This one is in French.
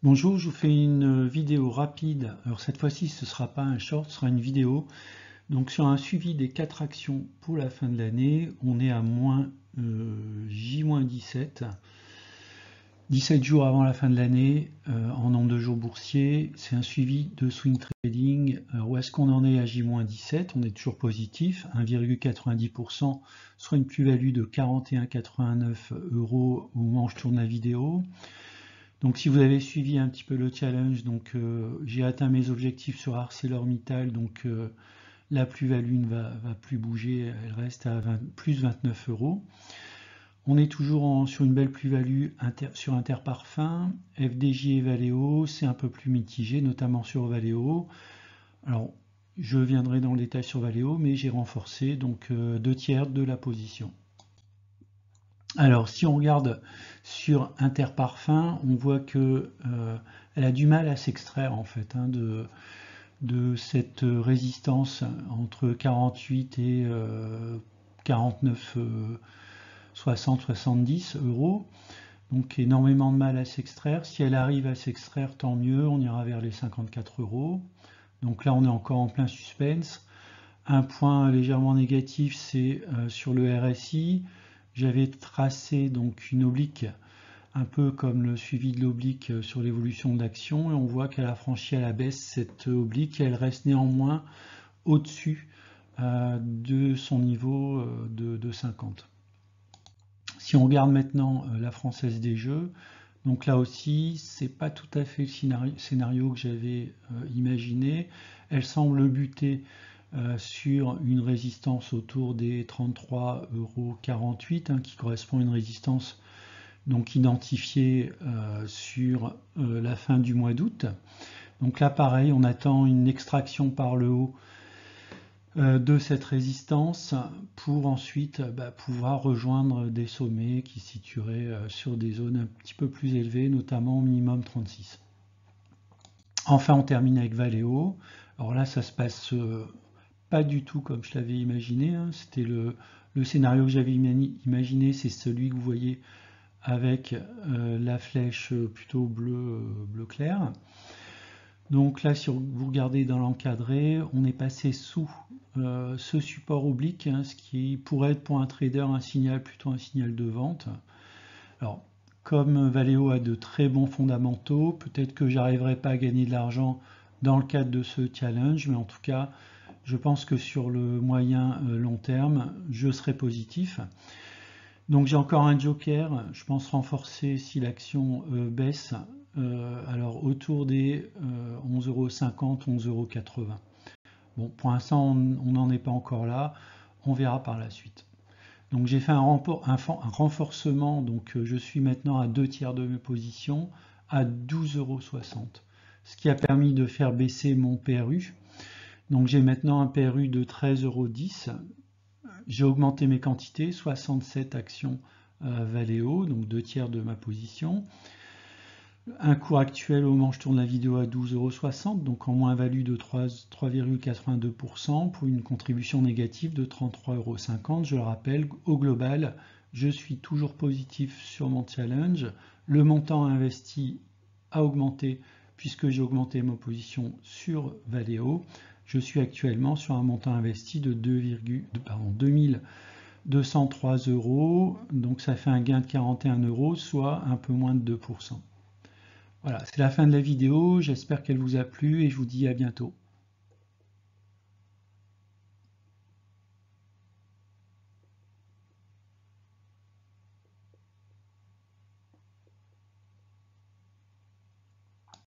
Bonjour, je vous fais une vidéo rapide. Alors cette fois-ci, ce ne sera pas un short, ce sera une vidéo. Donc sur un suivi des 4 actions pour la fin de l'année, on est à J-17. 17 jours avant la fin de l'année, en nombre de jours boursiers. C'est un suivi de swing trading. Alors où est-ce qu'on en est à J-17? On est toujours positif, 1,90%, soit une plus-value de 41,89 € au moment où je tourne la vidéo. Donc si vous avez suivi un petit peu le challenge, donc j'ai atteint mes objectifs sur ArcelorMittal, donc la plus-value ne va plus bouger, elle reste à plus 29 €. On est toujours sur une belle plus-value sur Interparfums, FDJ et Valeo, c'est un peu plus mitigé, notamment sur Valeo. Alors je viendrai dans le détail sur Valeo, mais j'ai renforcé donc 2/3 de la position. Alors, si on regarde sur Interparfums, on voit que elle a du mal à s'extraire en fait de cette résistance entre 48 et 49, 60, 70 €. Donc énormément de mal à s'extraire. Si elle arrive à s'extraire, tant mieux, on ira vers les 54 €. Donc là, on est encore en plein suspense. Un point légèrement négatif, c'est sur le RSI. J'avais tracé donc une oblique, un peu comme le suivi de l'oblique sur l'évolution de l'action, et on voit qu'elle a franchi à la baisse cette oblique, et elle reste néanmoins au-dessus de son niveau de 50. Si on regarde maintenant la Française des Jeux, donc là aussi, c'est pas tout à fait le scénario que j'avais imaginé. Elle semble buter sur une résistance autour des 33,48 €, qui correspond à une résistance donc identifiée sur la fin du mois d'août. Donc là pareil, on attend une extraction par le haut de cette résistance pour ensuite pouvoir rejoindre des sommets qui se situeraient sur des zones un petit peu plus élevées, notamment au minimum 36. Enfin, on termine avec Valeo. Alors là, ça se passe pas du tout comme je l'avais imaginé. C'était le scénario que j'avais imaginé, c'est celui que vous voyez avec la flèche plutôt bleu clair. Donc là, si vous regardez dans l'encadré, on est passé sous ce support oblique, ce qui pourrait être pour un trader un signal, plutôt un signal de vente. Alors, comme Valeo a de très bons fondamentaux, peut-être que j'arriverai pas à gagner de l'argent dans le cadre de ce challenge, mais en tout cas, je pense que sur le moyen long terme, je serai positif. Donc j'ai encore un joker, je pense renforcer si l'action baisse, alors autour des 11,50 €, 11,80 €. Bon, pour l'instant, on n'en est pas encore là, on verra par la suite. Donc j'ai fait un renforcement, donc je suis maintenant à 2/3 de mes positions, à 12,60 €, ce qui a permis de faire baisser mon PRU. Donc j'ai maintenant un PRU de 13,10 €. J'ai augmenté mes quantités, 67 actions Valeo, donc 2/3 de ma position. Un cours actuel au moment où je tourne la vidéo à 12,60 €, donc en moins-value de 3,82% pour une contribution négative de 33,50 €. Je le rappelle, au global, je suis toujours positif sur mon challenge. Le montant investi a augmenté puisque j'ai augmenté ma position sur Valeo. Je suis actuellement sur un montant investi de 2203 €, donc ça fait un gain de 41 €, soit un peu moins de 2%. Voilà, c'est la fin de la vidéo, j'espère qu'elle vous a plu et je vous dis à bientôt.